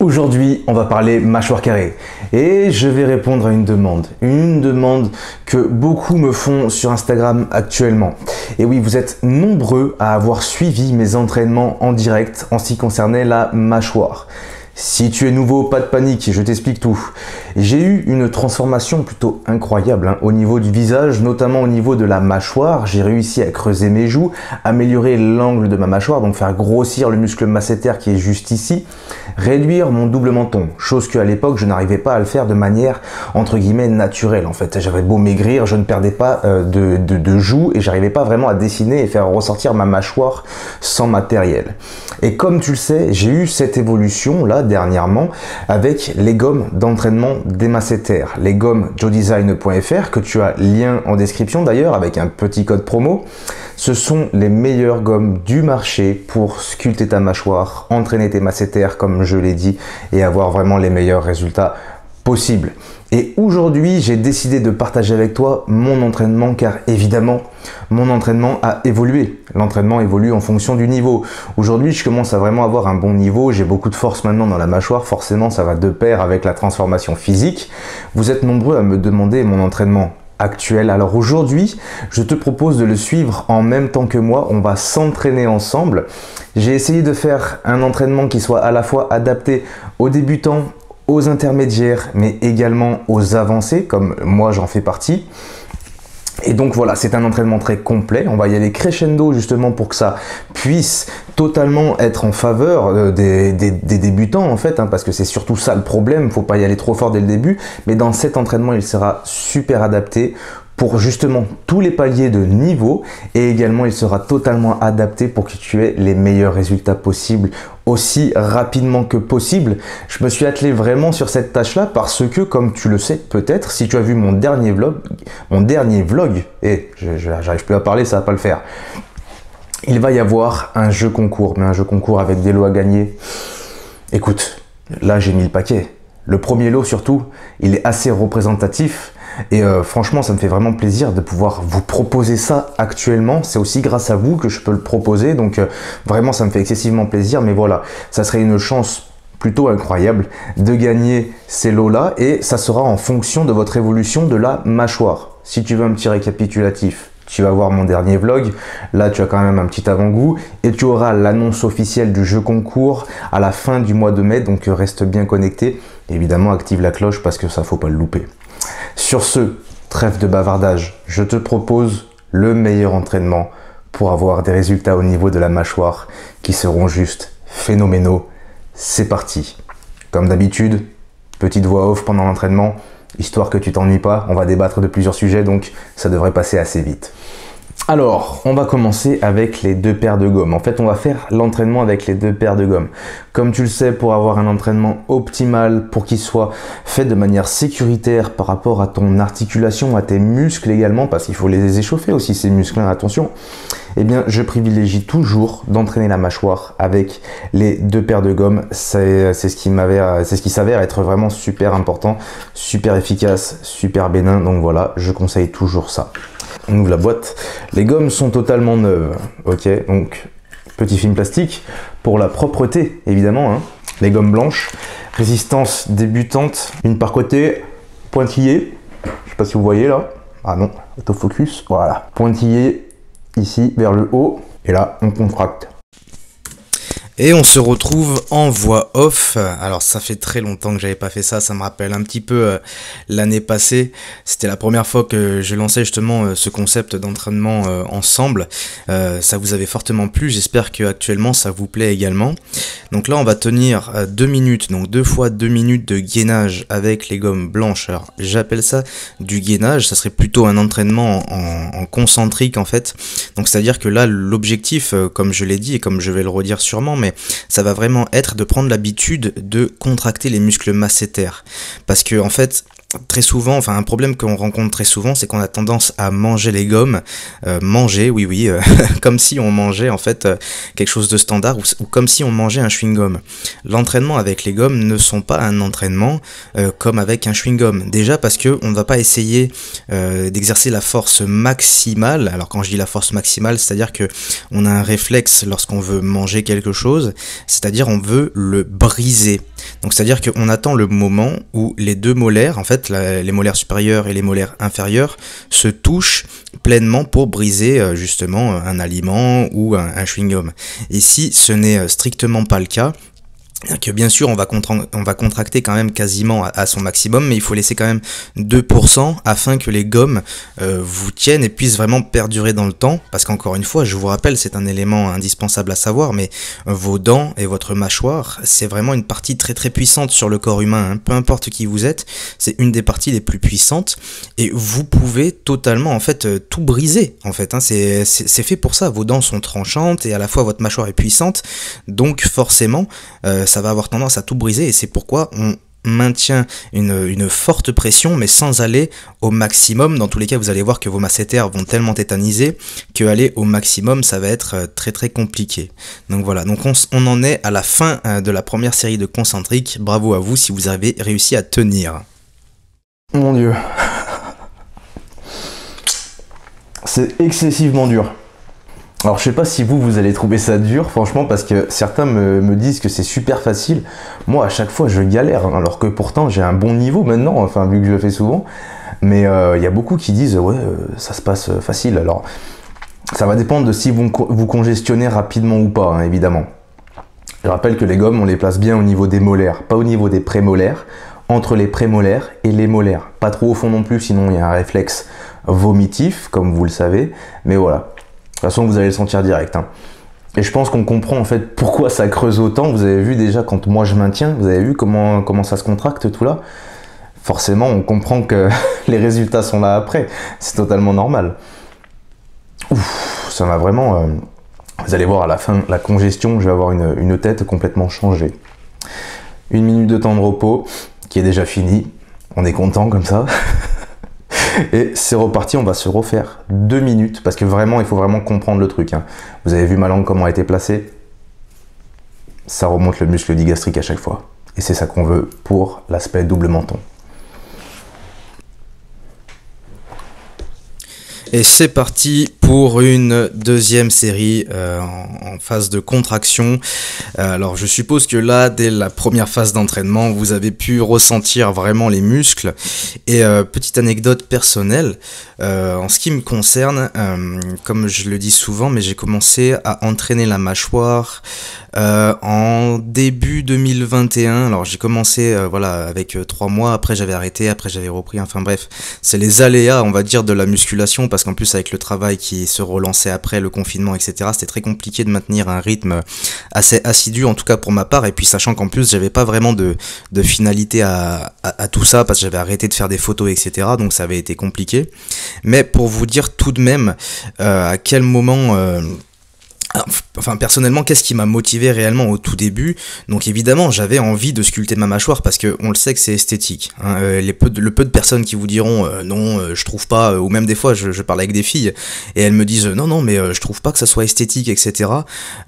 Aujourd'hui, on va parler mâchoire carrée et je vais répondre à une demande que beaucoup me font sur Instagram actuellement. Et oui, vous êtes nombreux à avoir suivi mes entraînements en direct en ce qui concernait la mâchoire. Si tu es nouveau, pas de panique, je t'explique tout. J'ai eu une transformation plutôt incroyable au niveau du visage, notamment au niveau de la mâchoire. J'ai réussi à creuser mes joues, améliorer l'angle de ma mâchoire, donc faire grossir le muscle masséter qui est juste ici, réduire mon double menton, chose qu'à l'époque je n'arrivais pas à le faire de manière entre guillemets naturelle. En fait, j'avais beau maigrir, je ne perdais pas de joues et j'arrivais pas vraiment à dessiner et faire ressortir ma mâchoire sans matériel. Et comme tu le sais, j'ai eu cette évolution là dernièrement avec les gommes d'entraînement des masséter, les gommes joedesign.fr que tu as lien en description d'ailleurs avec un petit code promo. Ce sont les meilleures gommes du marché pour sculpter ta mâchoire, entraîner tes masséter comme je l'ai dit et avoir vraiment les meilleurs résultats possibles. Et aujourd'hui, j'ai décidé de partager avec toi mon entraînement car évidemment, mon entraînement a évolué. L'entraînement évolue en fonction du niveau. Aujourd'hui, je commence à vraiment avoir un bon niveau. J'ai beaucoup de force maintenant dans la mâchoire. Forcément, ça va de pair avec la transformation physique. Vous êtes nombreux à me demander mon entraînement actuel. Alors aujourd'hui, je te propose de le suivre en même temps que moi. On va s'entraîner ensemble. J'ai essayé de faire un entraînement qui soit à la fois adapté aux débutants, aux intermédiaires, mais également aux avancés, comme moi j'en fais partie. Et donc voilà, c'est un entraînement très complet. On va y aller crescendo justement pour que ça puisse totalement être en faveur des débutants en fait, parce que c'est surtout ça le problème. Faut pas y aller trop fort dès le début, mais dans cet entraînement, il sera super adapté pour justement tous les paliers de niveau et également il sera totalement adapté pour que tu aies les meilleurs résultats possibles aussi rapidement que possible. Je me suis attelé vraiment sur cette tâche là parce que comme tu le sais peut-être, si tu as vu mon dernier vlog, et j'arrive plus à parler, ça va pas le faire, il va y avoir un jeu concours, mais un jeu concours avec des lots à gagner. Écoute, là j'ai mis le paquet. Le premier lot surtout, il est assez représentatif. Et franchement, ça me fait vraiment plaisir de pouvoir vous proposer ça actuellement. C'est aussi grâce à vous que je peux le proposer. Donc vraiment, ça me fait excessivement plaisir. Mais voilà, ça serait une chance plutôt incroyable de gagner ces lots-là. Et ça sera en fonction de votre évolution de la mâchoire. Si tu veux un petit récapitulatif, tu vas voir mon dernier vlog. Là, tu as quand même un petit avant-goût. Et tu auras l'annonce officielle du jeu concours à la fin du mois de mai. Donc reste bien connecté. Évidemment, active la cloche parce que ça, faut pas le louper. Sur ce, trêve de bavardage, je te propose le meilleur entraînement pour avoir des résultats au niveau de la mâchoire qui seront juste phénoménaux. C'est parti. Comme d'habitude, petite voix off pendant l'entraînement, histoire que tu t'ennuies pas. On va débattre de plusieurs sujets, donc ça devrait passer assez vite. Alors, on va commencer avec les deux paires de gommes. En fait, on va faire l'entraînement avec les deux paires de gommes. Comme tu le sais, pour avoir un entraînement optimal, pour qu'il soit fait de manière sécuritaire par rapport à ton articulation, à tes muscles également, parce qu'il faut les échauffer aussi, ces muscles, attention, eh bien, je privilégie toujours d'entraîner la mâchoire avec les deux paires de gommes. C'est ce qui s'avère être vraiment super important, super efficace, super bénin. Donc voilà, je conseille toujours ça. On ouvre la boîte. Les gommes sont totalement neuves. Ok, donc petit film plastique pour la propreté évidemment. Les gommes blanches, résistance débutante, une par côté, pointillé. Je sais pas si vous voyez là. Ah non, autofocus. Voilà, pointillé ici vers le haut. Et là, on contracte. Et on se retrouve en voix off. Alors ça fait très longtemps que j'avais pas fait ça, ça me rappelle un petit peu l'année passée. C'était la première fois que je lançais justement ce concept d'entraînement ensemble. Ça vous avait fortement plu, j'espère que actuellement ça vous plaît également. Donc là on va tenir 2 minutes, donc 2 fois 2 minutes de gainage avec les gommes blanches. Alors j'appelle ça du gainage, ça serait plutôt un entraînement en concentrique en fait. Donc c'est à dire que là l'objectif, comme je l'ai dit et comme je vais le redire sûrement, mais ça va vraiment être de prendre l'habitude de contracter les muscles masséter. Parce que en fait, très souvent, enfin un problème qu'on rencontre très souvent, c'est qu'on a tendance à manger les gommes, comme si on mangeait en fait quelque chose de standard ou comme si on mangeait un chewing-gum. L'entraînement avec les gommes ne sont pas un entraînement comme avec un chewing-gum. Déjà parce que on ne va pas essayer d'exercer la force maximale. Alors quand je dis la force maximale, c'est-à-dire que on a un réflexe lorsqu'on veut manger quelque chose, c'est-à-dire on veut le briser. Donc c'est-à-dire qu'on attend le moment où les deux molaires, en fait les molaires supérieurs et les molaires inférieurs, se touchent pleinement pour briser justement un aliment ou un chewing-gum. Ici, ce n'est strictement pas le cas. Que bien sûr on va contracter quand même quasiment à son maximum, mais il faut laisser quand même 2% afin que les gommes vous tiennent et puissent vraiment perdurer dans le temps, parce qu'encore une fois je vous rappelle, c'est un élément indispensable à savoir, mais vos dents et votre mâchoire, c'est vraiment une partie très très puissante sur le corps humain, hein. Peu importe qui vous êtes, c'est une des parties les plus puissantes, et vous pouvez totalement en fait tout briser en fait, hein. C'est fait pour ça, vos dents sont tranchantes et à la fois votre mâchoire est puissante, donc forcément ça va avoir tendance à tout briser, et c'est pourquoi on maintient une forte pression mais sans aller au maximum. Dans tous les cas vous allez voir que vos masséters vont tellement tétaniser que aller au maximum ça va être très très compliqué. Donc voilà, donc on en est à la fin de la première série de concentriques. Bravo à vous si vous avez réussi à tenir. Mon Dieu, c'est excessivement dur. Alors je sais pas si vous allez trouver ça dur, franchement, parce que certains me disent que c'est super facile. Moi à chaque fois je galère, hein, alors que pourtant j'ai un bon niveau maintenant, enfin vu que je le fais souvent. Mais y a beaucoup qui disent ouais ça se passe facile. Alors ça va dépendre de si vous congestionnez rapidement ou pas, hein, évidemment. Je rappelle que les gommes on les place bien au niveau des molaires, pas au niveau des prémolaires, entre les prémolaires et les molaires. Pas trop au fond non plus, sinon il y a un réflexe vomitif, comme vous le savez, mais voilà. De toute façon, vous allez le sentir direct, hein. Et je pense qu'on comprend en fait pourquoi ça creuse autant. Vous avez vu déjà quand moi je maintiens, vous avez vu comment ça se contracte tout là. Forcément, on comprend que les résultats sont là après. C'est totalement normal. Ouf, ça m'a vraiment... vous allez voir à la fin, la congestion, je vais avoir une tête complètement changée. 1 minute de temps de repos qui est déjà fini. On est content comme ça. Et c'est reparti, on va se refaire 2 minutes, parce que vraiment, il faut vraiment comprendre le truc, hein. Vous avez vu ma langue comment a été placée? Ça remonte le muscle digastrique à chaque fois. Et c'est ça qu'on veut pour l'aspect double menton. Et c'est parti pour une deuxième série en phase de contraction. Alors je suppose que là, dès la première phase d'entraînement, vous avez pu ressentir vraiment les muscles. Et petite anecdote personnelle, en ce qui me concerne, comme je le dis souvent, mais j'ai commencé à entraîner la mâchoire en début 2021. Alors j'ai commencé voilà avec 3 mois, après j'avais arrêté, après j'avais repris, enfin bref, c'est les aléas on va dire de la musculation, parce qu'en plus avec le travail qui se relançait après le confinement etc, c'était très compliqué de maintenir un rythme assez assidu, en tout cas pour ma part, et puis sachant qu'en plus j'avais pas vraiment de finalité à tout ça, parce que j'avais arrêté de faire des photos etc, donc ça avait été compliqué. Mais pour vous dire tout de même à quel moment enfin personnellement, qu'est-ce qui m'a motivé réellement au tout début? Donc évidemment j'avais envie de sculpter ma mâchoire, parce que on le sait que c'est esthétique, hein. Le peu de personnes qui vous diront non je trouve pas, ou même des fois je parle avec des filles et elles me disent non mais je trouve pas que ça soit esthétique etc.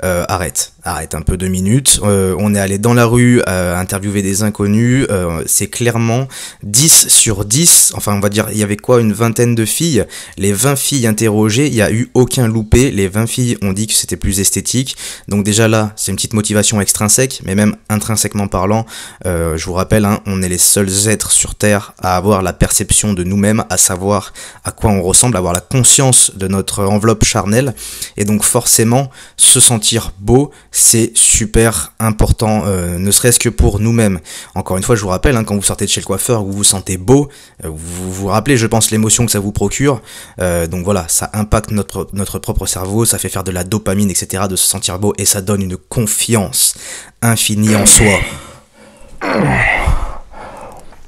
Arrête un peu 2 minutes, on est allé dans la rue interviewer des inconnus, c'est clairement 10 sur 10, enfin on va dire il y avait quoi, une vingtaine de filles, les 20 filles interrogées, il y a eu aucun loupé, les 20 filles ont dit que c'était plus esthétique. Donc déjà là c'est une petite motivation extrinsèque, mais même intrinsèquement parlant, je vous rappelle, hein, on est les seuls êtres sur terre à avoir la perception de nous-mêmes, à savoir à quoi on ressemble, avoir la conscience de notre enveloppe charnelle, et donc forcément se sentir beau c'est super important, ne serait-ce que pour nous-mêmes. Encore une fois je vous rappelle, hein, quand vous sortez de chez le coiffeur, vous vous sentez beau, vous vous rappelez je pense l'émotion que ça vous procure, donc voilà, ça impacte notre propre cerveau, ça fait faire de la dopamine etc, de se sentir beau, et ça donne une confiance infinie en soi.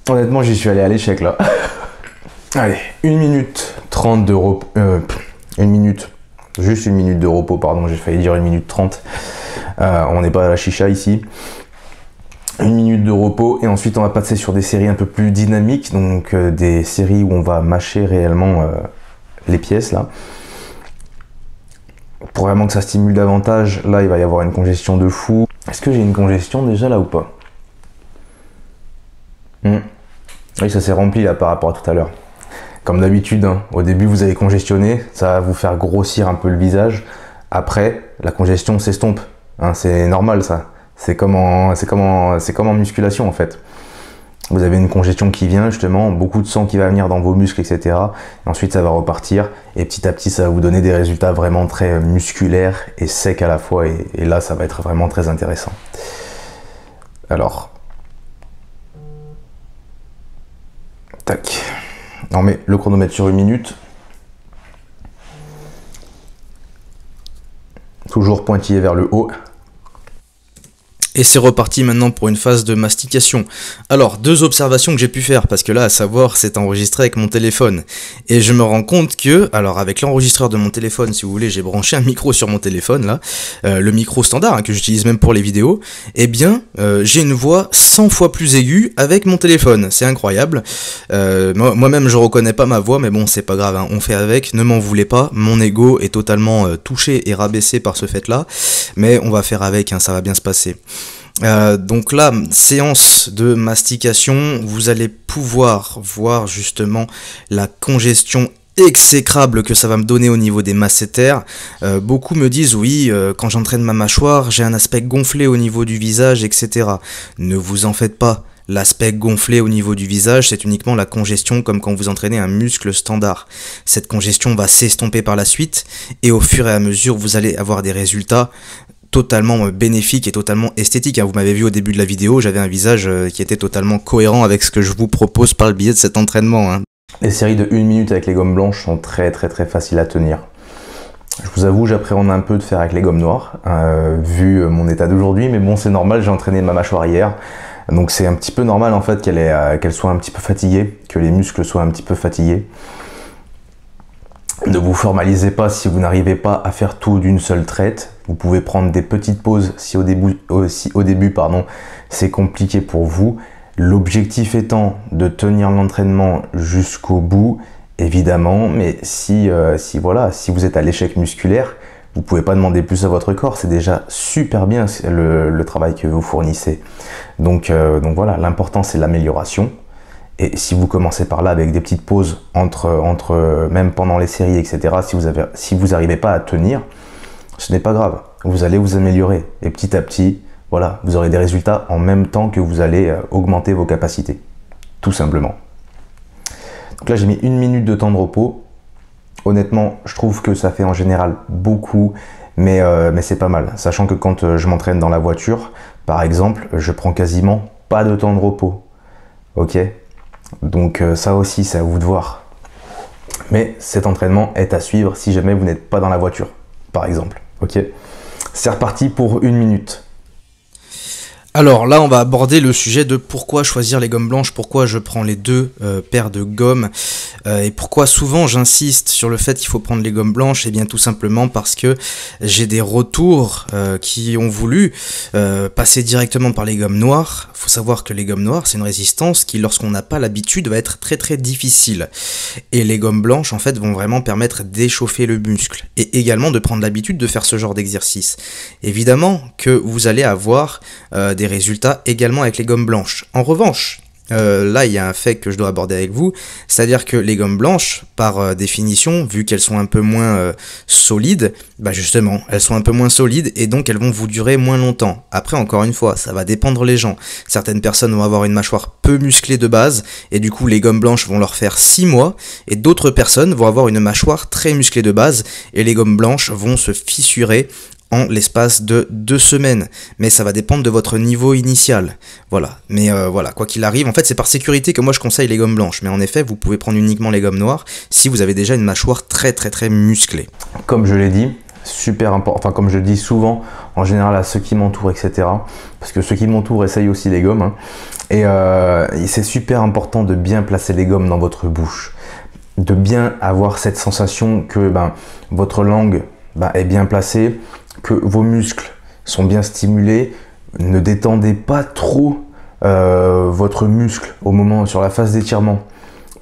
Honnêtement j'y suis allé à l'échec là. Allez, 1 minute 30 de repos, 1 minute, juste 1 minute de repos, pardon, j'ai failli dire 1 minute 30. On n'est pas à la chicha ici. 1 minute de repos, et ensuite on va passer sur des séries un peu plus dynamiques, donc des séries où on va mâcher réellement les pièces là. Pour vraiment que ça stimule davantage, là il va y avoir une congestion de fou. Est-ce que j'ai une congestion déjà là ou pas? Oui, ça s'est rempli là par rapport à tout à l'heure. Comme d'habitude, hein, au début vous allez congestionner, ça va vous faire grossir un peu le visage. Après, la congestion s'estompe, hein, c'est normal ça. C'est comme en musculation en fait. Vous avez une congestion qui vient justement, beaucoup de sang qui va venir dans vos muscles, etc. Et ensuite ça va repartir et petit à petit ça va vous donner des résultats vraiment très musculaires et secs à la fois. Et là ça va être vraiment très intéressant. Alors, tac. On met le chronomètre sur 1 minute. Toujours pointillé vers le haut. Et c'est reparti maintenant pour une phase de mastication. Alors, 2 observations que j'ai pu faire, parce que là, à savoir, c'est enregistré avec mon téléphone. Et je me rends compte que, alors avec l'enregistreur de mon téléphone, si vous voulez, j'ai branché un micro sur mon téléphone, là, le micro standard, hein, que j'utilise même pour les vidéos, eh bien, j'ai une voix 100 fois plus aiguë avec mon téléphone. C'est incroyable. Moi-même, je reconnais pas ma voix, mais bon, c'est pas grave, hein, on fait avec, ne m'en voulez pas. Mon ego est totalement touché et rabaissé par ce fait-là, mais on va faire avec, hein, ça va bien se passer. Donc là, séance de mastication, vous allez pouvoir voir justement la congestion exécrable que ça va me donner au niveau des masséters. Beaucoup me disent oui, quand j'entraîne ma mâchoire, j'ai un aspect gonflé au niveau du visage, etc. Ne vous en faites pas. L'aspect gonflé au niveau du visage, c'est uniquement la congestion comme quand vous entraînez un muscle standard. Cette congestion va s'estomper par la suite et au fur et à mesure, vous allez avoir des résultats totalement bénéfique et totalement esthétique. Vous m'avez vu au début de la vidéo, j'avais un visage qui était totalement cohérent avec ce que je vous propose par le biais de cet entraînement. Les séries de 1 minute avec les gommes blanches sont très faciles à tenir. Je vous avoue, j'appréhende un peu de faire avec les gommes noires, vu mon état d'aujourd'hui, mais bon, c'est normal, j'ai entraîné ma mâchoire hier, donc c'est un petit peu normal en fait qu'elle soit un petit peu fatiguée, que les muscles soient un petit peu fatigués. Ne vous formalisez pas si vous n'arrivez pas à faire tout d'une seule traite. Vous pouvez prendre des petites pauses si au début c'est compliqué pour vous. L'objectif étant de tenir l'entraînement jusqu'au bout, évidemment, mais si vous êtes à l'échec musculaire, vous ne pouvez pas demander plus à votre corps, c'est déjà super bien le travail que vous fournissez. Donc voilà, l'important c'est l'amélioration. Et si vous commencez par là avec des petites pauses même pendant les séries, etc., si vous n'arrivez pas à tenir, ce n'est pas grave. Vous allez vous améliorer. Et petit à petit, voilà, vous aurez des résultats en même temps que vous allez augmenter vos capacités. Tout simplement. Donc là, j'ai mis 1 minute de temps de repos. Honnêtement, je trouve que ça fait en général beaucoup, mais c'est pas mal. Sachant que quand je m'entraîne dans la voiture, par exemple, je prends quasiment pas de temps de repos. Ok ? Donc ça aussi, c'est à vous de voir. Mais cet entraînement est à suivre si jamais vous n'êtes pas dans la voiture, par exemple. Ok ? C'est reparti pour 1 minute. Alors là, on va aborder le sujet de pourquoi choisir les gommes blanches, pourquoi je prends les 2 paires de gommes et pourquoi souvent j'insiste sur le fait qu'il faut prendre les gommes blanches. Et bien tout simplement parce que j'ai des retours qui ont voulu passer directement par les gommes noires. Il faut savoir que les gommes noires, c'est une résistance qui, lorsqu'on n'a pas l'habitude, va être très difficile. Et les gommes blanches, en fait, vont vraiment permettre d'échauffer le muscle et également de prendre l'habitude de faire ce genre d'exercice. Évidemment que vous allez avoir des résultats également avec les gommes blanches. En revanche, là il y a un fait que je dois aborder avec vous, c'est-à-dire que les gommes blanches, par définition, vu qu'elles sont un peu moins solides, bah justement, elles sont un peu moins solides et donc elles vont vous durer moins longtemps. Après, encore une fois, ça va dépendre les gens. Certaines personnes vont avoir une mâchoire peu musclée de base et du coup les gommes blanches vont leur faire 6 mois et d'autres personnes vont avoir une mâchoire très musclée de base et les gommes blanches vont se fissurer en l'espace de 2 semaines, mais ça va dépendre de votre niveau initial, voilà, mais voilà, quoi qu'il arrive, en fait c'est par sécurité que moi je conseille les gommes blanches, mais en effet vous pouvez prendre uniquement les gommes noires si vous avez déjà une mâchoire très musclée. Comme je l'ai dit, super important, enfin comme je dis souvent, en général à ceux qui m'entourent, etc., parce que ceux qui m'entourent essayent aussi les gommes, hein, et c'est super important de bien placer les gommes dans votre bouche, de bien avoir cette sensation que votre langue est bien placée, que vos muscles sont bien stimulés. Ne détendez pas trop votre muscle au moment sur la phase d'étirement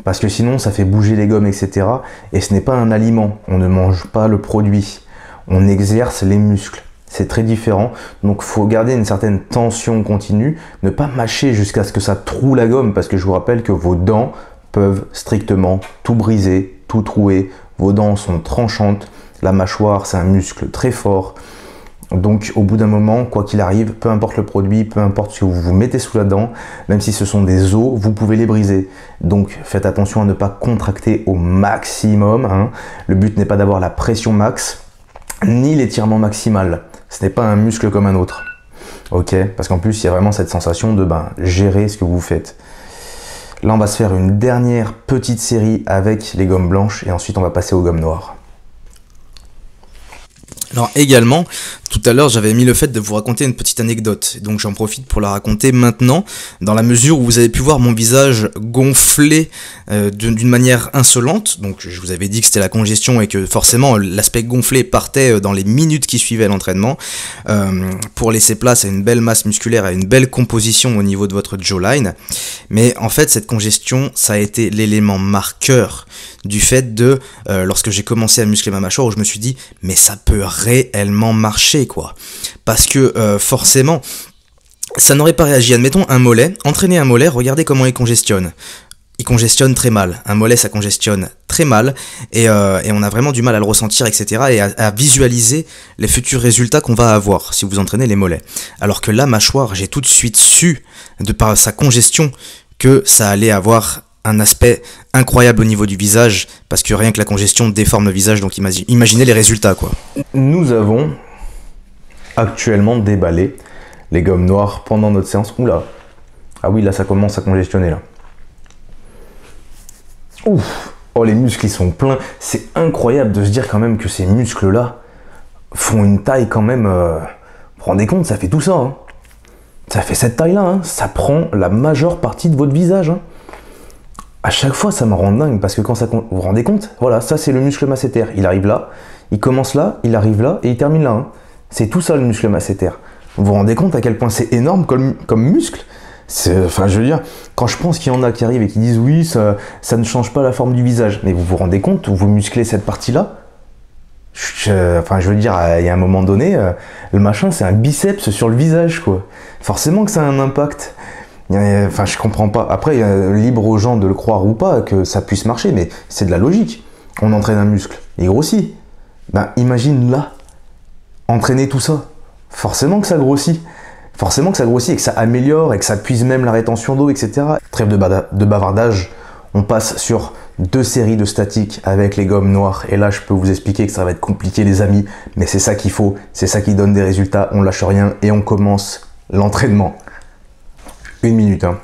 parce que sinon ça fait bouger les gommes, etc. Et ce n'est pas un aliment, on ne mange pas le produit, on exerce les muscles, c'est très différent. Donc il faut garder une certaine tension continue, ne pas mâcher jusqu'à ce que ça troue la gomme, parce que je vous rappelle que vos dents peuvent strictement tout briser, tout trouer. Vos dents sont tranchantes. La mâchoire, c'est un muscle très fort. Donc au bout d'un moment, quoi qu'il arrive, peu importe le produit, peu importe ce que vous mettez sous la dent, même si ce sont des os, vous pouvez les briser. Donc faites attention à ne pas contracter au maximum, hein. Le but n'est pas d'avoir la pression max, ni l'étirement maximal. Ce n'est pas un muscle comme un autre. Ok, parce qu'en plus il y a vraiment cette sensation de gérer ce que vous faites. Là on va se faire une dernière petite série avec les gommes blanches et ensuite on va passer aux gommes noires. Alors également, tout à l'heure j'avais mis le fait de vous raconter une petite anecdote, donc j'en profite pour la raconter maintenant, dans la mesure où vous avez pu voir mon visage gonflé d'une manière insolente. Donc je vous avais dit que c'était la congestion et que forcément l'aspect gonflé partait dans les minutes qui suivaient l'entraînement, pour laisser place à une belle masse musculaire, à une belle composition au niveau de votre jawline. Mais en fait cette congestion, ça a été l'élément marqueur du fait de, lorsque j'ai commencé à muscler ma mâchoire, où je me suis dit, mais ça peut réellement marcher, quoi. Parce que forcément, ça n'aurait pas réagi. Admettons un mollet, entraîner un mollet, regardez comment il congestionne. Il congestionne très mal. Un mollet, ça congestionne très mal, et on a vraiment du mal à le ressentir, etc. et à visualiser les futurs résultats qu'on va avoir si vous entraînez les mollets. Alors que la mâchoire, j'ai tout de suite su, de par sa congestion, que ça allait avoir un aspect incroyable au niveau du visage, parce que rien que la congestion déforme le visage, donc imaginez les résultats, quoi. Nous avons actuellement déballé les gommes noires pendant notre séance. Oula, ah oui, là ça commence à congestionner là. Ouf, oh les muscles ils sont pleins. C'est incroyable de se dire quand même que ces muscles là font une taille quand même. Vous vous rendez compte, ça fait tout ça, hein. Ça fait cette taille là, hein. Ça prend la majeure partie de votre visage, hein. À chaque fois, ça me rend dingue parce que quand ça... Vous vous rendez compte? Voilà, ça c'est le muscle masséter. Il arrive là, il commence là, il arrive là et il termine là, hein. C'est tout ça le muscle masséter. Vous vous rendez compte à quel point c'est énorme comme muscle? Enfin, je veux dire, quand je pense qu'il y en a qui arrivent et qui disent oui, ça ne change pas la forme du visage. Mais vous vous rendez compte où vous musclez cette partie-là? Enfin, je veux dire, il y a un moment donné, le machin, c'est un biceps sur le visage, quoi. Forcément que ça a un impact. Enfin, je comprends pas. Après, libre aux gens de le croire ou pas que ça puisse marcher, mais c'est de la logique. On entraîne un muscle, il grossit. Imagine là, entraîner tout ça. Forcément que ça grossit. Forcément que ça grossit et que ça améliore et que ça puise même la rétention d'eau, etc. Trêve de bavardage, on passe sur 2 séries de statiques avec les gommes noires. Et là, je peux vous expliquer que ça va être compliqué, les amis, mais c'est ça qu'il faut, c'est ça qui donne des résultats. On lâche rien et on commence l'entraînement. 1 minute, hein.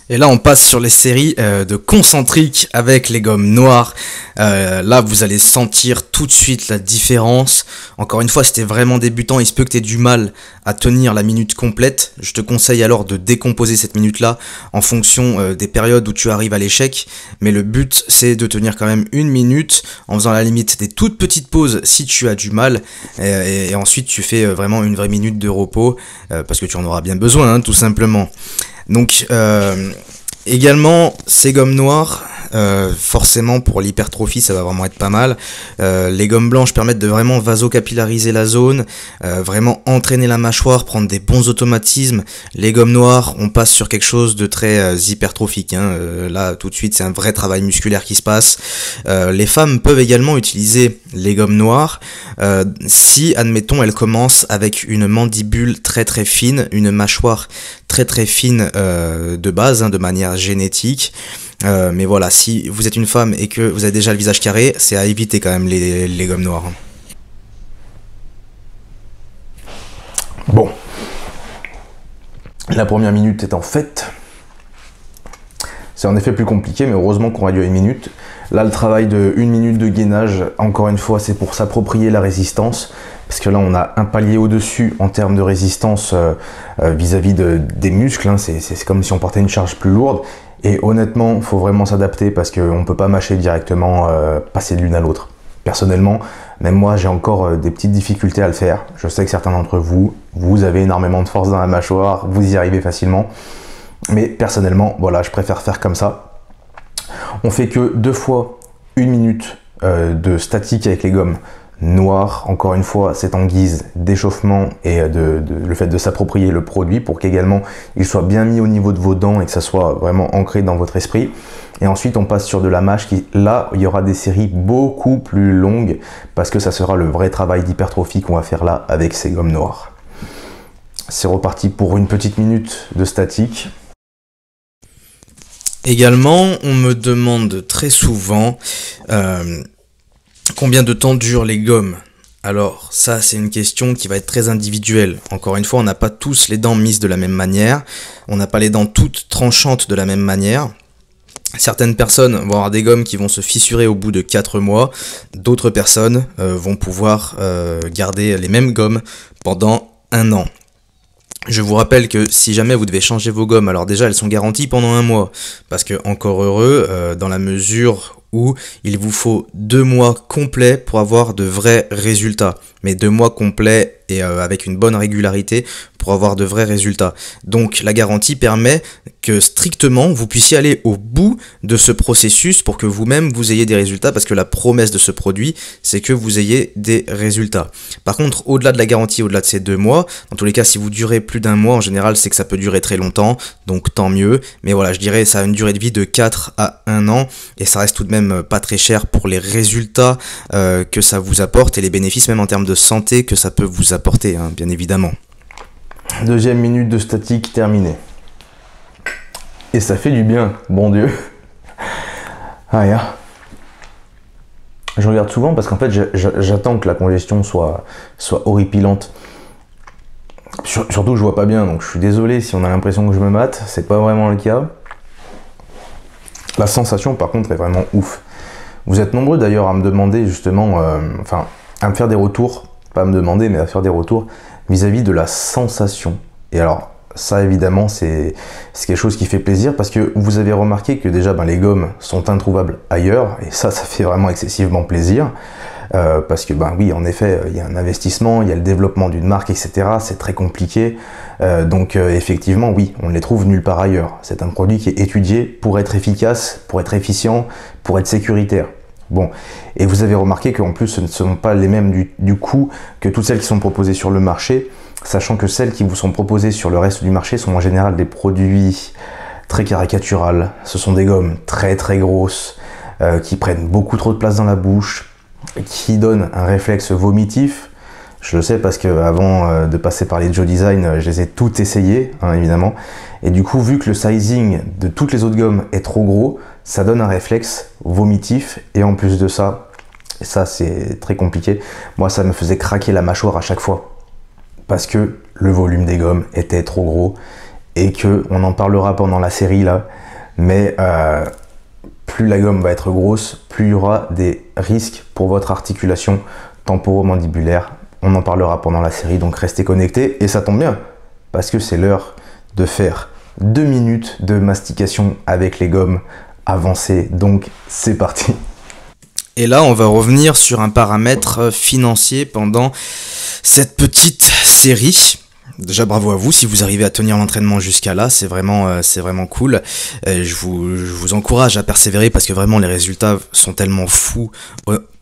Et là, on passe sur les séries de concentriques avec les gommes noires. Là, vous allez sentir tout de suite la différence. Encore une fois, si t'es vraiment débutant, il se peut que t'aies du mal à tenir la minute complète. Je te conseille alors de décomposer cette minute-là en fonction des périodes où tu arrives à l'échec. Mais le but, c'est de tenir quand même 1 minute en faisant à la limite des toutes petites pauses si tu as du mal. Et ensuite, tu fais vraiment une vraie minute de repos parce que tu en auras bien besoin, hein, tout simplement. Donc également ces gommes noires, forcément pour l'hypertrophie ça va vraiment être pas mal. Les gommes blanches permettent de vraiment vasocapillariser la zone, vraiment entraîner la mâchoire, prendre des bons automatismes. Les gommes noires, on passe sur quelque chose de très hypertrophique, hein. Là tout de suite c'est un vrai travail musculaire qui se passe. Les femmes peuvent également utiliser les gommes noires si admettons elles commencent avec une mandibule très très fine, une mâchoire très très fine de base, hein, de manière génétique. Mais voilà, si vous êtes une femme et que vous avez déjà le visage carré, c'est à éviter quand même les gommes noires. Bon, la première minute étant faite, c'est en effet plus compliqué, mais heureusement qu'on réduit à 1 minute. Là, le travail de 1 minute de gainage, encore une fois, c'est pour s'approprier la résistance, parce que là, on a un palier au-dessus en termes de résistance vis-à-vis des muscles, hein. C'est comme si on portait une charge plus lourde. Et honnêtement, il faut vraiment s'adapter parce qu'on ne peut pas mâcher directement, passer de l'une à l'autre. Personnellement, même moi, j'ai encore des petites difficultés à le faire. Je sais que certains d'entre vous, vous avez énormément de force dans la mâchoire, vous y arrivez facilement. Mais personnellement, voilà, je préfère faire comme ça. On fait que 2 fois 1 minute de statique avec les gommes noir. Encore une fois, c'est en guise d'échauffement et le fait de s'approprier le produit pour qu'également il soit bien mis au niveau de vos dents et que ça soit vraiment ancré dans votre esprit. Et ensuite, on passe sur de la mâche qui, là, il y aura des séries beaucoup plus longues parce que ça sera le vrai travail d'hypertrophie qu'on va faire là avec ces gommes noires. C'est reparti pour une petite minute de statique. Également, on me demande très souvent combien de temps durent les gommes. Alors ça, c'est une question qui va être très individuelle. Encore une fois, on n'a pas tous les dents mises de la même manière, on n'a pas les dents toutes tranchantes de la même manière. Certaines personnes vont avoir des gommes qui vont se fissurer au bout de 4 mois, d'autres personnes vont pouvoir garder les mêmes gommes pendant 1 an. Je vous rappelle que si jamais vous devez changer vos gommes, alors déjà elles sont garanties pendant 1 mois, parce que encore heureux, dans la mesure où il vous faut 2 mois complets pour avoir de vrais résultats. Mais 2 mois complets et avec une bonne régularité pour avoir de vrais résultats. Donc la garantie permet que strictement vous puissiez aller au bout de ce processus pour que vous-même vous ayez des résultats, parce que la promesse de ce produit, c'est que vous ayez des résultats. Par contre, au-delà de la garantie, au-delà de ces 2 mois, dans tous les cas, si vous durez plus d'1 mois, en général, c'est que ça peut durer très longtemps, donc tant mieux. Mais voilà, je dirais ça a une durée de vie de 4 à 1 an, et ça reste tout de même pas très cher pour les résultats que ça vous apporte, et les bénéfices même en termes de santé que ça peut vous apporter, hein, bien évidemment. Deuxième minute de statique terminée. Et ça fait du bien, bon Dieu. Ah, yeah. Je regarde souvent parce qu'en fait j'attends que la congestion soit horripilante. Surtout je vois pas bien, donc je suis désolé si on a l'impression que je me mate, c'est pas vraiment le cas. La sensation par contre est vraiment ouf. Vous êtes nombreux d'ailleurs à me demander justement, à me faire des retours, pas à me demander mais à faire des retours vis-à-vis de la sensation. Et alors ça évidemment c'est quelque chose qui fait plaisir parce que vous avez remarqué que déjà les gommes sont introuvables ailleurs et ça fait vraiment excessivement plaisir parce que oui en effet il y a un investissement, il y a le développement d'une marque etc, c'est très compliqué donc effectivement oui on ne les trouve nulle part ailleurs. C'est un produit qui est étudié pour être efficace, pour être efficient, pour être sécuritaire. Bon, et vous avez remarqué qu'en plus ce ne sont pas les mêmes du coût que toutes celles qui sont proposées sur le marché, sachant que celles qui vous sont proposées sur le reste du marché sont en général des produits très caricaturales. Ce sont des gommes très très grosses, qui prennent beaucoup trop de place dans la bouche, qui donnent un réflexe vomitif. Je le sais parce que avant de passer par les Joe Design, je les ai toutes essayées, hein, évidemment. Et du coup, vu que le sizing de toutes les autres gommes est trop gros, ça donne un réflexe vomitif. Et en plus de ça, et ça c'est très compliqué, moi ça me faisait craquer la mâchoire à chaque fois. Parce que le volume des gommes était trop gros. Et que, on en parlera pendant la série là, mais plus la gomme va être grosse, plus il y aura des risques pour votre articulation temporomandibulaire. On en parlera pendant la série, donc restez connectés. Et ça tombe bien, parce que c'est l'heure de faire 2 minutes de mastication avec les gommes avancées. Donc c'est parti. Et là, on va revenir sur un paramètre financier pendant cette petite série. Déjà bravo à vous si vous arrivez à tenir l'entraînement jusqu'à là, c'est vraiment cool. Je vous encourage à persévérer parce que vraiment les résultats sont tellement fous.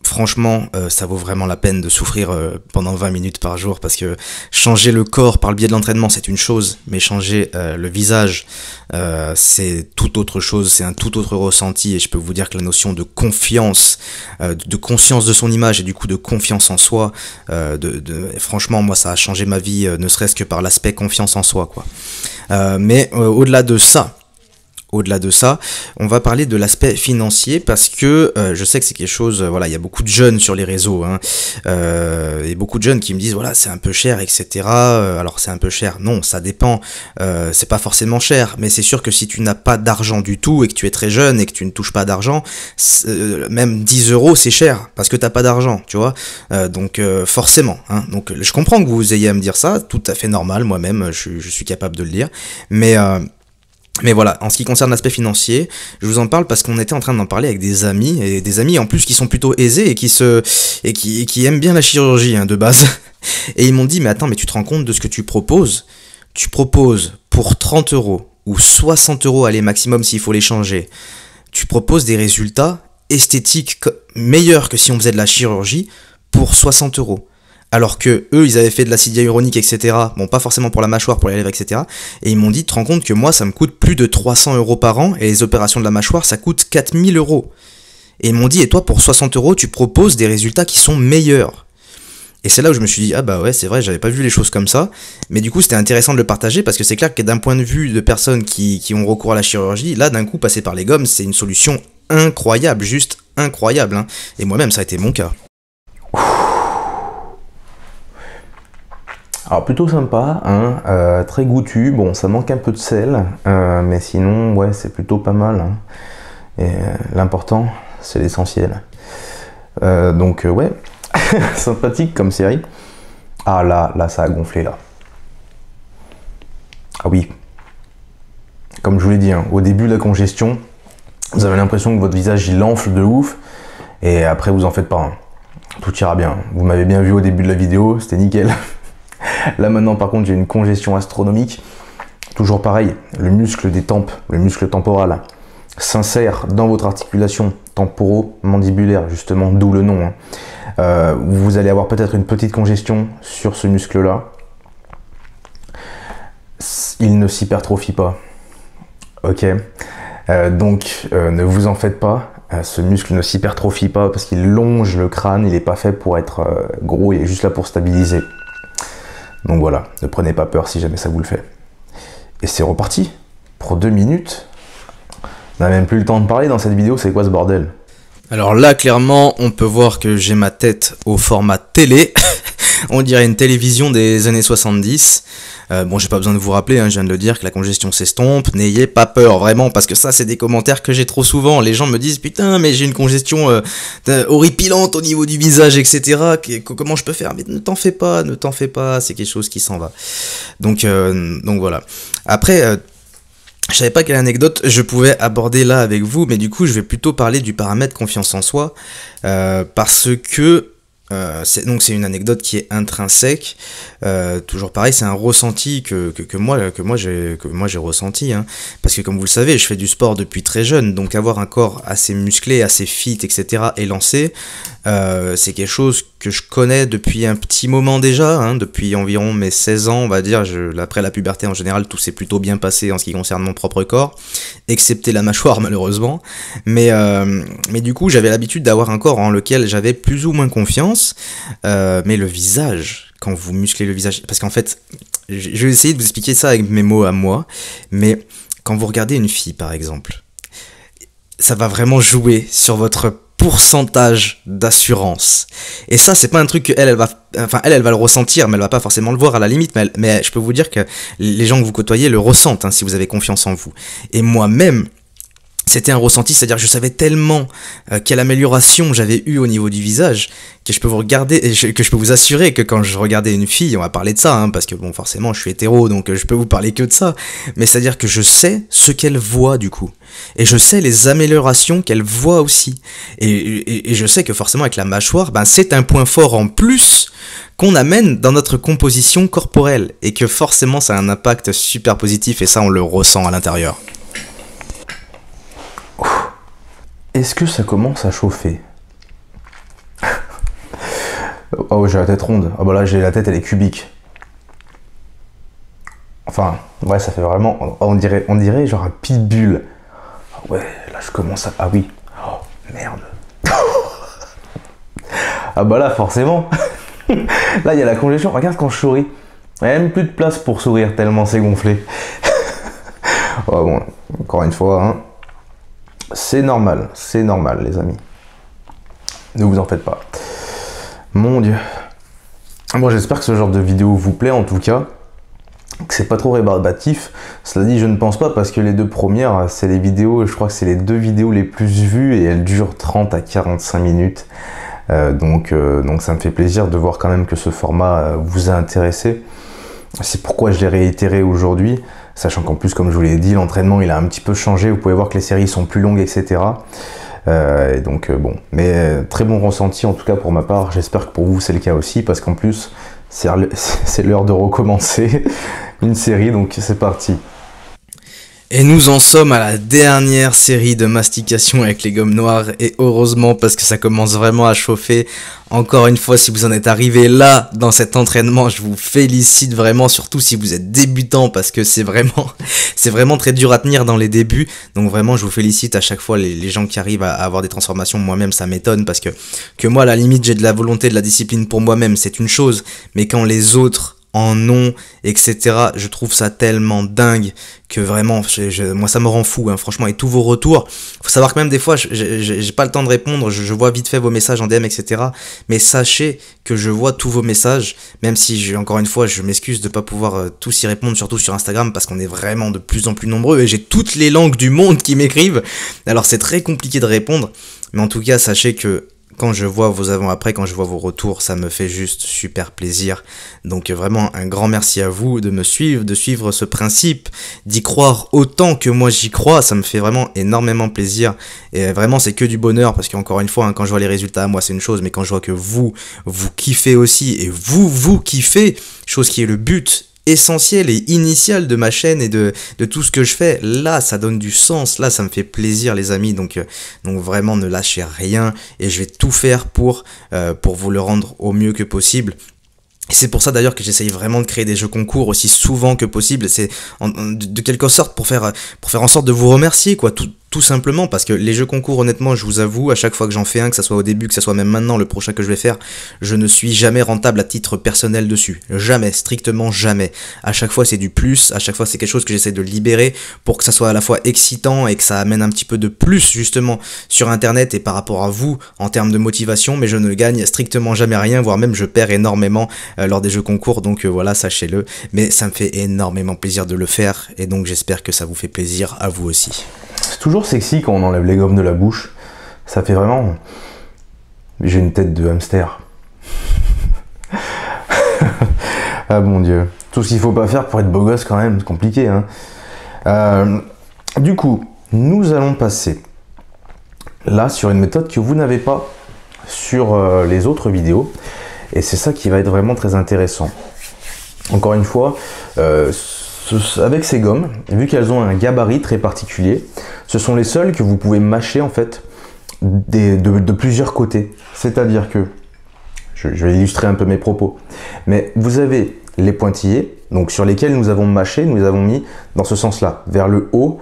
Franchement, ça vaut vraiment la peine de souffrir pendant 20 minutes par jour parce que changer le corps par le biais de l'entraînement c'est une chose, mais changer le visage c'est tout autre chose, c'est un tout autre ressenti et je peux vous dire que la notion de confiance, de conscience de son image et du coup de confiance en soi, franchement moi ça a changé ma vie ne serait-ce que par l'aspect confiance en soi quoi. Mais au-delà de ça, on va parler de l'aspect financier parce que je sais que c'est quelque chose, voilà, il y a beaucoup de jeunes sur les réseaux, hein, et beaucoup de jeunes qui me disent, voilà, c'est un peu cher, etc. Alors c'est un peu cher, non, ça dépend, c'est pas forcément cher, mais c'est sûr que si tu n'as pas d'argent du tout et que tu es très jeune et que tu ne touches pas d'argent, même 10 € c'est cher parce que t'as pas d'argent, tu vois, donc forcément, hein, donc je comprends que vous ayez à me dire ça, tout à fait normal, moi-même, je suis capable de le dire, mais voilà, en ce qui concerne l'aspect financier, je vous en parle parce qu'on était en train d'en parler avec des amis, et des amis en plus qui sont plutôt aisés et qui aiment bien la chirurgie hein, de base. Et ils m'ont dit, mais attends, mais tu te rends compte de ce que tu proposes? Tu proposes pour 30 € ou 60 € allez maximum s'il faut les changer. Tu proposes des résultats esthétiques meilleurs que si on faisait de la chirurgie pour 60 euros. Alors que eux, ils avaient fait de l'acide hyaluronique, etc. Bon, pas forcément pour la mâchoire, pour les lèvres, etc. Et ils m'ont dit, tu te rends compte que moi, ça me coûte plus de 300 euros par an, et les opérations de la mâchoire, ça coûte 4000 euros. Et ils m'ont dit, et toi, pour 60 euros, tu proposes des résultats qui sont meilleurs. Et c'est là où je me suis dit, ah bah ouais, c'est vrai, j'avais pas vu les choses comme ça. Mais du coup, c'était intéressant de le partager, parce que c'est clair que d'un point de vue de personnes qui ont recours à la chirurgie, là, d'un coup, passer par les gommes, c'est une solution incroyable, juste incroyable, hein. Et moi-même, ça a été mon cas. Alors plutôt sympa, hein, très goûtu, bon ça manque un peu de sel, mais sinon ouais c'est plutôt pas mal, hein. Et l'important c'est l'essentiel. Donc ouais, sympathique comme série. Ah là ça a gonflé là. Ah oui, comme je vous l'ai dit, hein, au début de la congestion, vous avez l'impression que votre visage il enfle de ouf, et après vous en faites pas, hein. Tout ira bien, vous m'avez bien vu au début de la vidéo, c'était nickel. Là maintenant par contre j'ai une congestion astronomique. Toujours pareil, le muscle des tempes, le muscle temporal, s'insère dans votre articulation temporo-mandibulaire, justement, d'où le nom, hein. Vous allez avoir peut-être une petite congestion sur ce muscle-là. Il ne s'hypertrophie pas. Ok, donc ne vous en faites pas. Ce muscle ne s'hypertrophie pas parce qu'il longe le crâne, il n'est pas fait pour être gros, il est juste là pour stabiliser. Donc voilà, ne prenez pas peur si jamais ça vous le fait. Et c'est reparti pour 2 minutes. On n'a même plus le temps de parler dans cette vidéo, c'est quoi ce bordel? Alors là, clairement, on peut voir que j'ai ma tête au format télé. On dirait une télévision des années 70. Bon, j'ai pas besoin de vous rappeler, hein, je viens de le dire, que la congestion s'estompe. N'ayez pas peur, vraiment, parce que ça, c'est des commentaires que j'ai trop souvent. Les gens me disent, putain, mais j'ai une congestion horripilante au niveau du visage, etc. Comment je peux faire? Mais ne t'en fais pas, c'est quelque chose qui s'en va. Donc voilà. Après... je savais pas quelle anecdote je pouvais aborder là avec vous, mais du coup je vais plutôt parler du paramètre confiance en soi, parce que c'est une anecdote qui est intrinsèque. Toujours pareil, c'est un ressenti que moi j'ai ressenti, hein, parce que comme vous le savez, je fais du sport depuis très jeune, donc avoir un corps assez musclé, assez fit, etc. et lancé, c'est quelque chose que je connais depuis un petit moment déjà, hein, depuis environ mes 16 ans, on va dire. Après la puberté en général, tout s'est plutôt bien passé en ce qui concerne mon propre corps, excepté la mâchoire malheureusement. Mais du coup, j'avais l'habitude d'avoir un corps en lequel j'avais plus ou moins confiance, mais le visage, quand vous musclez le visage, parce qu'en fait, je vais essayer de vous expliquer ça avec mes mots à moi, mais quand vous regardez une fille par exemple, ça va vraiment jouer sur votre pourcentage d'assurance. Et ça, c'est pas un truc que elle va le ressentir, mais elle va pas forcément le voir à la limite, mais je peux vous dire que les gens que vous côtoyez le ressentent, hein, si vous avez confiance en vous. Et moi-même, c'était un ressenti, c'est-à-dire que je savais tellement quelle amélioration j'avais eu au niveau du visage, que je peux vous regarder, que je peux vous assurer que quand je regardais une fille, on va parler de ça, hein, parce que bon, forcément, je suis hétéro, donc je peux vous parler que de ça, mais c'est-à-dire que je sais ce qu'elle voit du coup, et je sais les améliorations qu'elle voit aussi, et je sais que forcément avec la mâchoire, ben c'est un point fort en plus qu'on amène dans notre composition corporelle, et que forcément ça a un impact super positif, et ça on le ressent à l'intérieur. Est-ce que ça commence à chauffer? Oh, j'ai la tête ronde. Ah bah là, j'ai la tête, elle est cubique. Enfin, ouais, ça fait vraiment... On dirait genre un pitbull. Ah ouais, là, je commence à... Ah oui. Oh, merde. Ah bah là, forcément. Là, il y a la congestion. Regarde quand je souris. Il n'y a même plus de place pour sourire, tellement c'est gonflé. Oh bon, encore une fois, hein. C'est normal, les amis. Ne vous en faites pas. Mon Dieu. Bon, j'espère que ce genre de vidéo vous plaît, en tout cas. Que c'est pas trop rébarbatif. Cela dit, je ne pense pas, parce que les 2 premières, c'est les vidéos, je crois que c'est les 2 vidéos les plus vues, et elles durent 30 à 45 minutes. Donc ça me fait plaisir de voir quand même que ce format vous a intéressé. C'est pourquoi je l'ai réitéré aujourd'hui, sachant qu'en plus, comme je vous l'ai dit, l'entraînement il a un petit peu changé. Vous pouvez voir que les séries sont plus longues, etc. Et donc bon, mais très bon ressenti en tout cas pour ma part. J'espère que pour vous c'est le cas aussi, parce qu'en plus c'est l'heure de recommencer une série, donc c'est parti. Et nous en sommes à la dernière série de mastication avec les gommes noires, et heureusement parce que ça commence vraiment à chauffer. Encore une fois, si vous en êtes arrivé là dans cet entraînement, je vous félicite vraiment, surtout si vous êtes débutant, parce que c'est vraiment très dur à tenir dans les débuts. Donc vraiment, je vous félicite à chaque fois les gens qui arrivent à avoir des transformations. Moi-même, ça m'étonne parce que moi, à la limite, j'ai de la volonté, de la discipline pour moi-même, c'est une chose, mais quand les autres en ont, etc. Je trouve ça tellement dingue que vraiment, moi ça me rend fou, hein, franchement. Et tous vos retours, faut savoir que même des fois, j'ai pas le temps de répondre, je vois vite fait vos messages en DM, etc. Mais sachez que je vois tous vos messages, même si, encore une fois, je m'excuse de pas pouvoir tous y répondre, surtout sur Instagram, parce qu'on est vraiment de plus en plus nombreux, et j'ai toutes les langues du monde qui m'écrivent, alors c'est très compliqué de répondre, mais en tout cas, sachez que quand je vois vos avant-après, quand je vois vos retours, ça me fait juste super plaisir. Donc vraiment un grand merci à vous de me suivre, de suivre ce principe, d'y croire autant que moi j'y crois. Ça me fait vraiment énormément plaisir. Et vraiment c'est que du bonheur parce qu'encore une fois, hein, quand je vois les résultats, moi c'est une chose, mais quand je vois que vous kiffez aussi et vous kiffez, chose qui est le but essentiel et initial de ma chaîne et de tout ce que je fais, là ça donne du sens, là ça me fait plaisir les amis, donc vraiment ne lâchez rien et je vais tout faire pour vous le rendre au mieux que possible. Et c'est pour ça d'ailleurs que j'essaye vraiment de créer des jeux concours aussi souvent que possible, c'est de quelque sorte pour faire en sorte de vous remercier quoi, tout simplement, parce que les jeux concours, honnêtement, je vous avoue, à chaque fois que j'en fais un, que ça soit au début, que ça soit même maintenant, le prochain que je vais faire, je ne suis jamais rentable à titre personnel dessus. Jamais, strictement jamais. À chaque fois, c'est du plus, à chaque fois, c'est quelque chose que j'essaie de libérer pour que ça soit à la fois excitant et que ça amène un petit peu de plus, justement, sur Internet et par rapport à vous, en termes de motivation, mais je ne gagne strictement jamais rien, voire même je perds énormément lors des jeux concours, donc voilà, sachez-le. Mais ça me fait énormément plaisir de le faire, et donc j'espère que ça vous fait plaisir à vous aussi. C'est toujours sexy quand on enlève les gommes de la bouche. Ça fait vraiment... J'ai une tête de hamster. Ah mon Dieu. Tout ce qu'il faut pas faire pour être beau gosse quand même, c'est compliqué. Hein. Du coup, nous allons passer là sur une méthode que vous n'avez pas sur les autres vidéos. Et c'est ça qui va être vraiment très intéressant. Encore une fois, avec ces gommes, vu qu'elles ont un gabarit très particulier, ce sont les seules que vous pouvez mâcher en fait de plusieurs côtés. C'est-à-dire que, je vais illustrer un peu mes propos, mais vous avez les pointillés, donc sur lesquels nous avons mâché, nous les avons mis dans ce sens-là, vers le haut,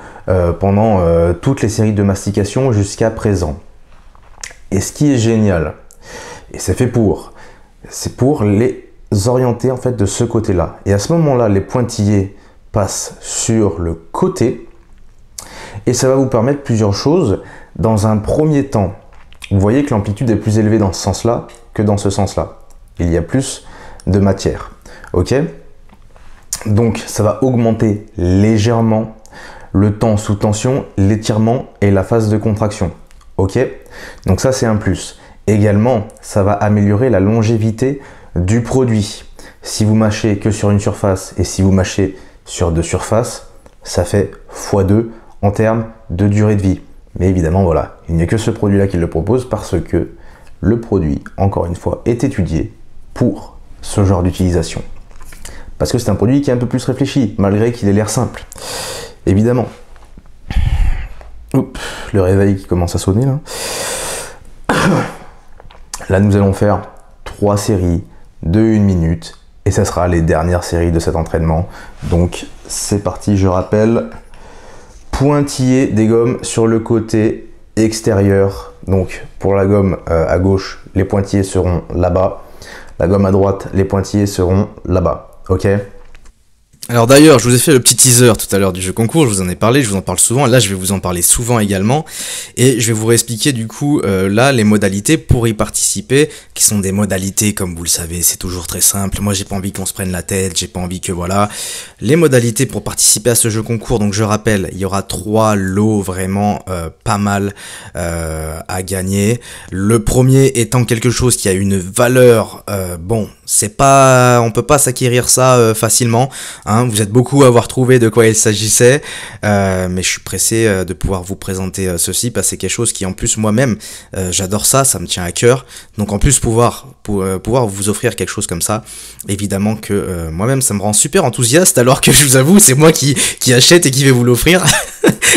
pendant toutes les séries de mastication jusqu'à présent. Et ce qui est génial, et c'est pour les orienter en fait de ce côté-là. Et à ce moment-là, les pointillés passe sur le côté et ça va vous permettre plusieurs choses. Dans un premier temps, vous voyez que l'amplitude est plus élevée dans ce sens-là que dans ce sens-là. Il y a plus de matière. Ok? Donc ça va augmenter légèrement le temps sous tension, l'étirement et la phase de contraction. Ok? Donc ça c'est un plus. Également, ça va améliorer la longévité du produit. Si vous mâchez que sur une surface et si vous mâchez sur deux surfaces, ça fait x2 en termes de durée de vie. Mais évidemment, voilà, il n'y a que ce produit-là qui le propose parce que le produit, encore une fois, est étudié pour ce genre d'utilisation. Parce que c'est un produit qui est un peu plus réfléchi, malgré qu'il ait l'air simple. Évidemment. Oups, le réveil qui commence à sonner là. Là, nous allons faire 3 séries de 1 minute. Et ça sera les dernières séries de cet entraînement. Donc c'est parti, je rappelle. Pointillé des gommes sur le côté extérieur. Donc pour la gomme à gauche, les pointillés seront là-bas. La gomme à droite, les pointillés seront là-bas. Ok ? Alors d'ailleurs, je vous ai fait le petit teaser tout à l'heure du jeu concours, je vous en ai parlé, je vous en parle souvent, là je vais vous en parler souvent également, et je vais vous réexpliquer du coup là les modalités pour y participer, qui sont des modalités comme vous le savez, c'est toujours très simple, moi j'ai pas envie qu'on se prenne la tête, j'ai pas envie que voilà, les modalités pour participer à ce jeu concours, donc je rappelle, il y aura 3 lots vraiment pas mal à gagner, le premier étant quelque chose qui a une valeur, bon, On peut pas s'acquérir ça facilement, hein. Vous êtes beaucoup à avoir trouvé de quoi il s'agissait, mais je suis pressé de pouvoir vous présenter ceci, parce que c'est quelque chose qui en plus moi-même j'adore ça me tient à cœur. Donc en plus pouvoir vous offrir quelque chose comme ça, évidemment que moi-même ça me rend super enthousiaste, alors que je vous avoue c'est moi qui achète et qui vais vous l'offrir.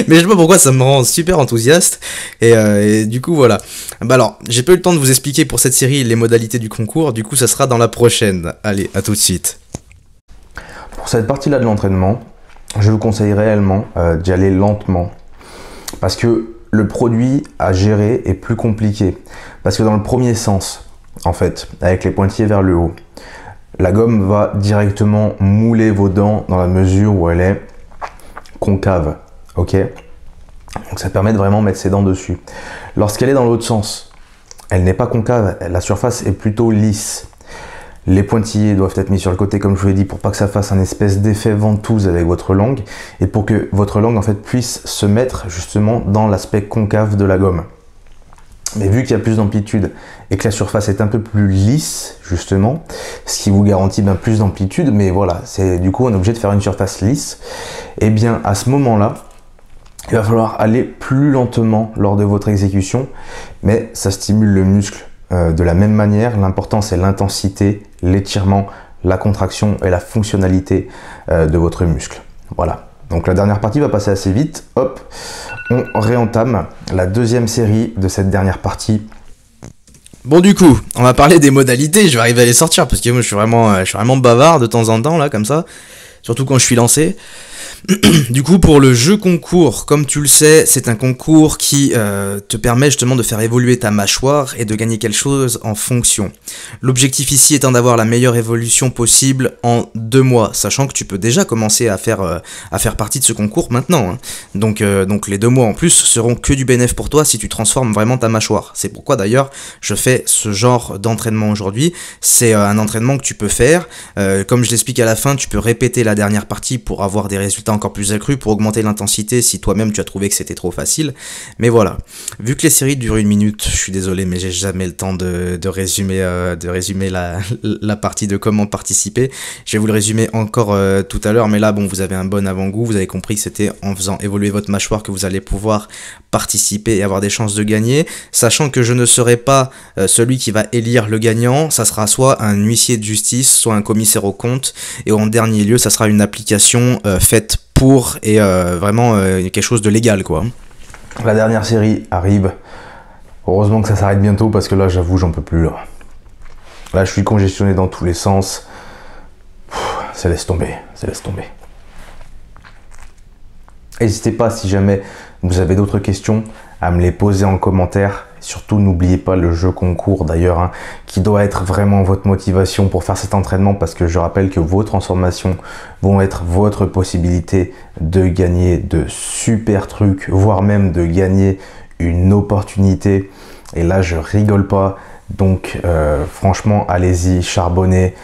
Mais je sais pas pourquoi ça me rend super enthousiaste, et du coup voilà. Bah alors, j'ai pas eu le temps de vous expliquer pour cette série les modalités du concours, du coup ça sera dans la prochaine. Allez, à tout de suite. Pour cette partie-là de l'entraînement, je vous conseille réellement d'y aller lentement, parce que le produit à gérer est plus compliqué. Parce que dans le premier sens, en fait, avec les pointillés vers le haut, la gomme va directement mouler vos dents dans la mesure où elle est concave. Ok, donc ça permet de vraiment mettre ses dents dessus. Lorsqu'elle est dans l'autre sens, elle n'est pas concave, la surface est plutôt lisse. Les pointillés doivent être mis sur le côté, comme je vous l'ai dit, pour pas que ça fasse un espèce d'effet ventouse avec votre langue, et pour que votre langue en fait puisse se mettre justement dans l'aspect concave de la gomme. Mais vu qu'il y a plus d'amplitude et que la surface est un peu plus lisse justement, ce qui vous garantit bien plus d'amplitude, mais voilà, c'est du coup on est obligé de faire une surface lisse, et bien à ce moment-là, il va falloir aller plus lentement lors de votre exécution, mais ça stimule le muscle de la même manière. L'important c'est l'intensité, l'étirement, la contraction et la fonctionnalité de votre muscle. Voilà, donc la dernière partie va passer assez vite. Hop, on réentame la deuxième série de cette dernière partie. Bon, du coup, on va parler des modalités, je vais arriver à les sortir, parce que moi je suis vraiment bavard de temps en temps là, comme ça, surtout quand je suis lancé. Du coup, pour le jeu concours, comme tu le sais, c'est un concours qui te permet justement de faire évoluer ta mâchoire et de gagner quelque chose en fonction. L'objectif ici étant d'avoir la meilleure évolution possible en 2 mois, sachant que tu peux déjà commencer à faire partie de ce concours maintenant, hein. Donc les 2 mois en plus seront que du bénéfice pour toi si tu transformes vraiment ta mâchoire. C'est pourquoi d'ailleurs je fais ce genre d'entraînement aujourd'hui. C'est un entraînement que tu peux faire. Comme je l'explique à la fin, tu peux répéter la dernière partie pour avoir des résultats encore plus accrus, pour augmenter l'intensité si toi-même tu as trouvé que c'était trop facile. Mais voilà, vu que les séries durent 1 minute, je suis désolé mais j'ai jamais le temps de résumer la partie de comment participer. Je vais vous le résumer encore tout à l'heure, mais là bon, vous avez un bon avant-goût, vous avez compris que c'était en faisant évoluer votre mâchoire que vous allez pouvoir participer et avoir des chances de gagner, sachant que je ne serai pas celui qui va élire le gagnant. Ça sera soit un huissier de justice, soit un commissaire aux comptes, et en dernier lieu ça sera une application faite pour, et vraiment quelque chose de légal quoi. La dernière série arrive. Heureusement que ça s'arrête bientôt, parce que là j'avoue j'en peux plus là. Là je suis congestionné dans tous les sens. Ça laisse tomber, ça laisse tomber. N'hésitez pas, si jamais vous avez d'autres questions, à me les poser en commentaire. Surtout n'oubliez pas le jeu concours d'ailleurs, hein, qui doit être vraiment votre motivation pour faire cet entraînement, parce que je rappelle que vos transformations vont être votre possibilité de gagner de super trucs, voire même de gagner une opportunité. Et là je rigole pas, donc franchement allez-y, charbonnez,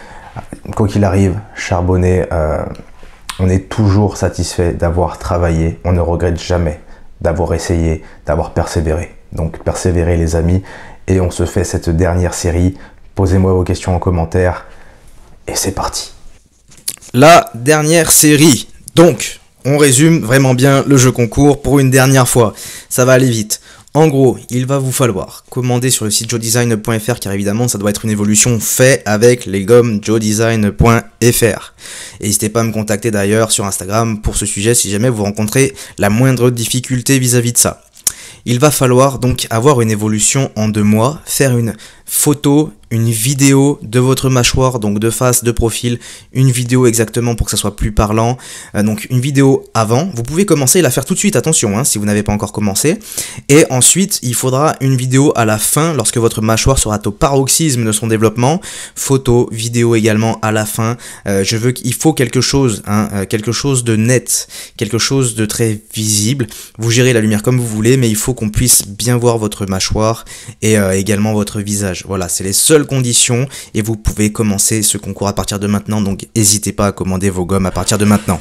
quoi qu'il arrive, charbonnez. On est toujours satisfait d'avoir travaillé, on ne regrette jamais d'avoir essayé, d'avoir persévéré. Donc persévérez les amis, et on se fait cette dernière série. Posez-moi vos questions en commentaire, et c'est parti. La dernière série, donc on résume vraiment bien le jeu concours pour une dernière fois, ça va aller vite. En gros, il va vous falloir commander sur le site joedesign.fr, car évidemment ça doit être une évolution faite avec les gommes joedesign.fr. N'hésitez pas à me contacter d'ailleurs sur Instagram pour ce sujet si jamais vous rencontrez la moindre difficulté vis-à-vis de ça. Il va falloir donc avoir une évolution en 2 mois, faire une photo, une vidéo de votre mâchoire, donc de face, de profil, une vidéo exactement pour que ça soit plus parlant, donc une vidéo avant. Vous pouvez commencer et la faire tout de suite, attention, hein, si vous n'avez pas encore commencé, et ensuite il faudra une vidéo à la fin lorsque votre mâchoire sera au paroxysme de son développement, photo, vidéo également à la fin. Il faut quelque chose, hein, quelque chose de net, quelque chose de très visible. Vous gérez la lumière comme vous voulez, mais il faut qu'on puisse bien voir votre mâchoire et également votre visage. Voilà, c'est les seules conditions, et vous pouvez commencer ce concours à partir de maintenant, donc n'hésitez pas à commander vos gommes à partir de maintenant.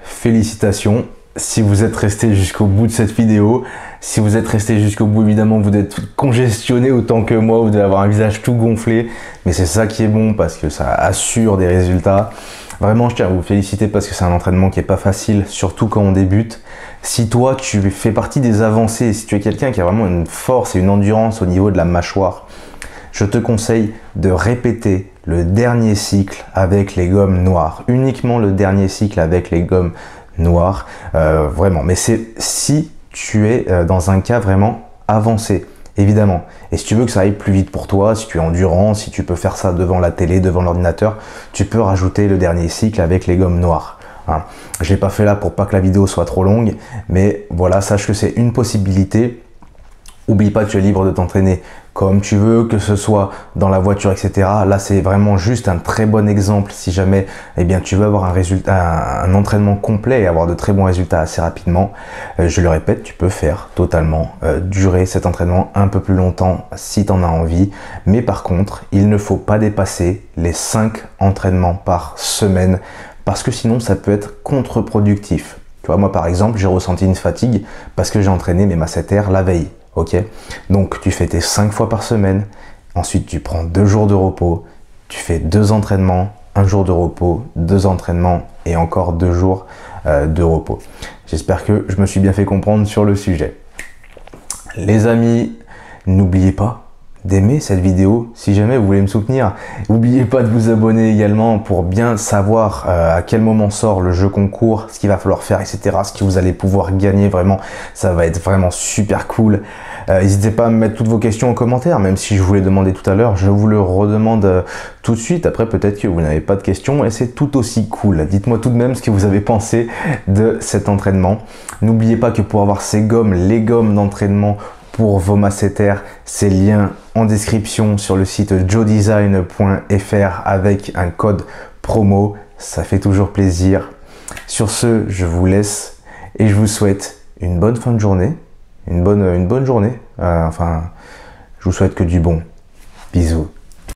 Félicitations, si vous êtes resté jusqu'au bout de cette vidéo. Si vous êtes resté jusqu'au bout, évidemment, vous êtes congestionné autant que moi, vous devez avoir un visage tout gonflé, mais c'est ça qui est bon parce que ça assure des résultats. Vraiment, je tiens à vous féliciter parce que c'est un entraînement qui est pas facile, surtout quand on débute. Si toi, tu fais partie des avancés, si tu es quelqu'un qui a vraiment une force et une endurance au niveau de la mâchoire, je te conseille de répéter le dernier cycle avec les gommes noires. Uniquement le dernier cycle avec les gommes noires. Vraiment. Mais c'est si tu es dans un cas vraiment avancé, évidemment. Et si tu veux que ça aille plus vite pour toi, si tu es endurant, si tu peux faire ça devant la télé, devant l'ordinateur, tu peux rajouter le dernier cycle avec les gommes noires. Hein. Je ne l'ai pas fait là pour pas que la vidéo soit trop longue, mais voilà, sache que c'est une possibilité. Oublie pas que tu es libre de t'entraîner comme tu veux, que ce soit dans la voiture, etc. Là, c'est vraiment juste un très bon exemple si jamais eh bien, tu veux avoir un entraînement complet et avoir de très bons résultats assez rapidement. Je le répète, tu peux faire totalement durer cet entraînement un peu plus longtemps si tu en as envie. Mais par contre, il ne faut pas dépasser les 5 entraînements par semaine parce que sinon, ça peut être contre-productif. Tu vois, moi, par exemple, j'ai ressenti une fatigue parce que j'ai entraîné mes masséters la veille. Ok, donc tu fais tes 5 fois par semaine, ensuite tu prends 2 jours de repos, tu fais 2 entraînements, 1 jour de repos, 2 entraînements et encore 2 jours de repos. J'espère que je me suis bien fait comprendre sur le sujet. Les amis, n'oubliez pas d'aimer cette vidéo si jamais vous voulez me soutenir. N'oubliez pas de vous abonner également pour bien savoir à quel moment sort le jeu concours, ce qu'il va falloir faire, etc. Ce que vous allez pouvoir gagner, vraiment, ça va être vraiment super cool. N'hésitez pas à me mettre toutes vos questions en commentaire, même si je vous l'ai demandé tout à l'heure, je vous le redemande tout de suite. Après, peut-être que vous n'avez pas de questions et c'est tout aussi cool. Dites-moi tout de même ce que vous avez pensé de cet entraînement. N'oubliez pas que pour avoir ces gommes, les gommes d'entraînement pour vos masséters, ces liens en description sur le site joedesign.fr avec un code promo. Ça fait toujours plaisir. Sur ce, je vous laisse et je vous souhaite une bonne fin de journée. Une bonne journée. Enfin, je vous souhaite que du bon. Bisous.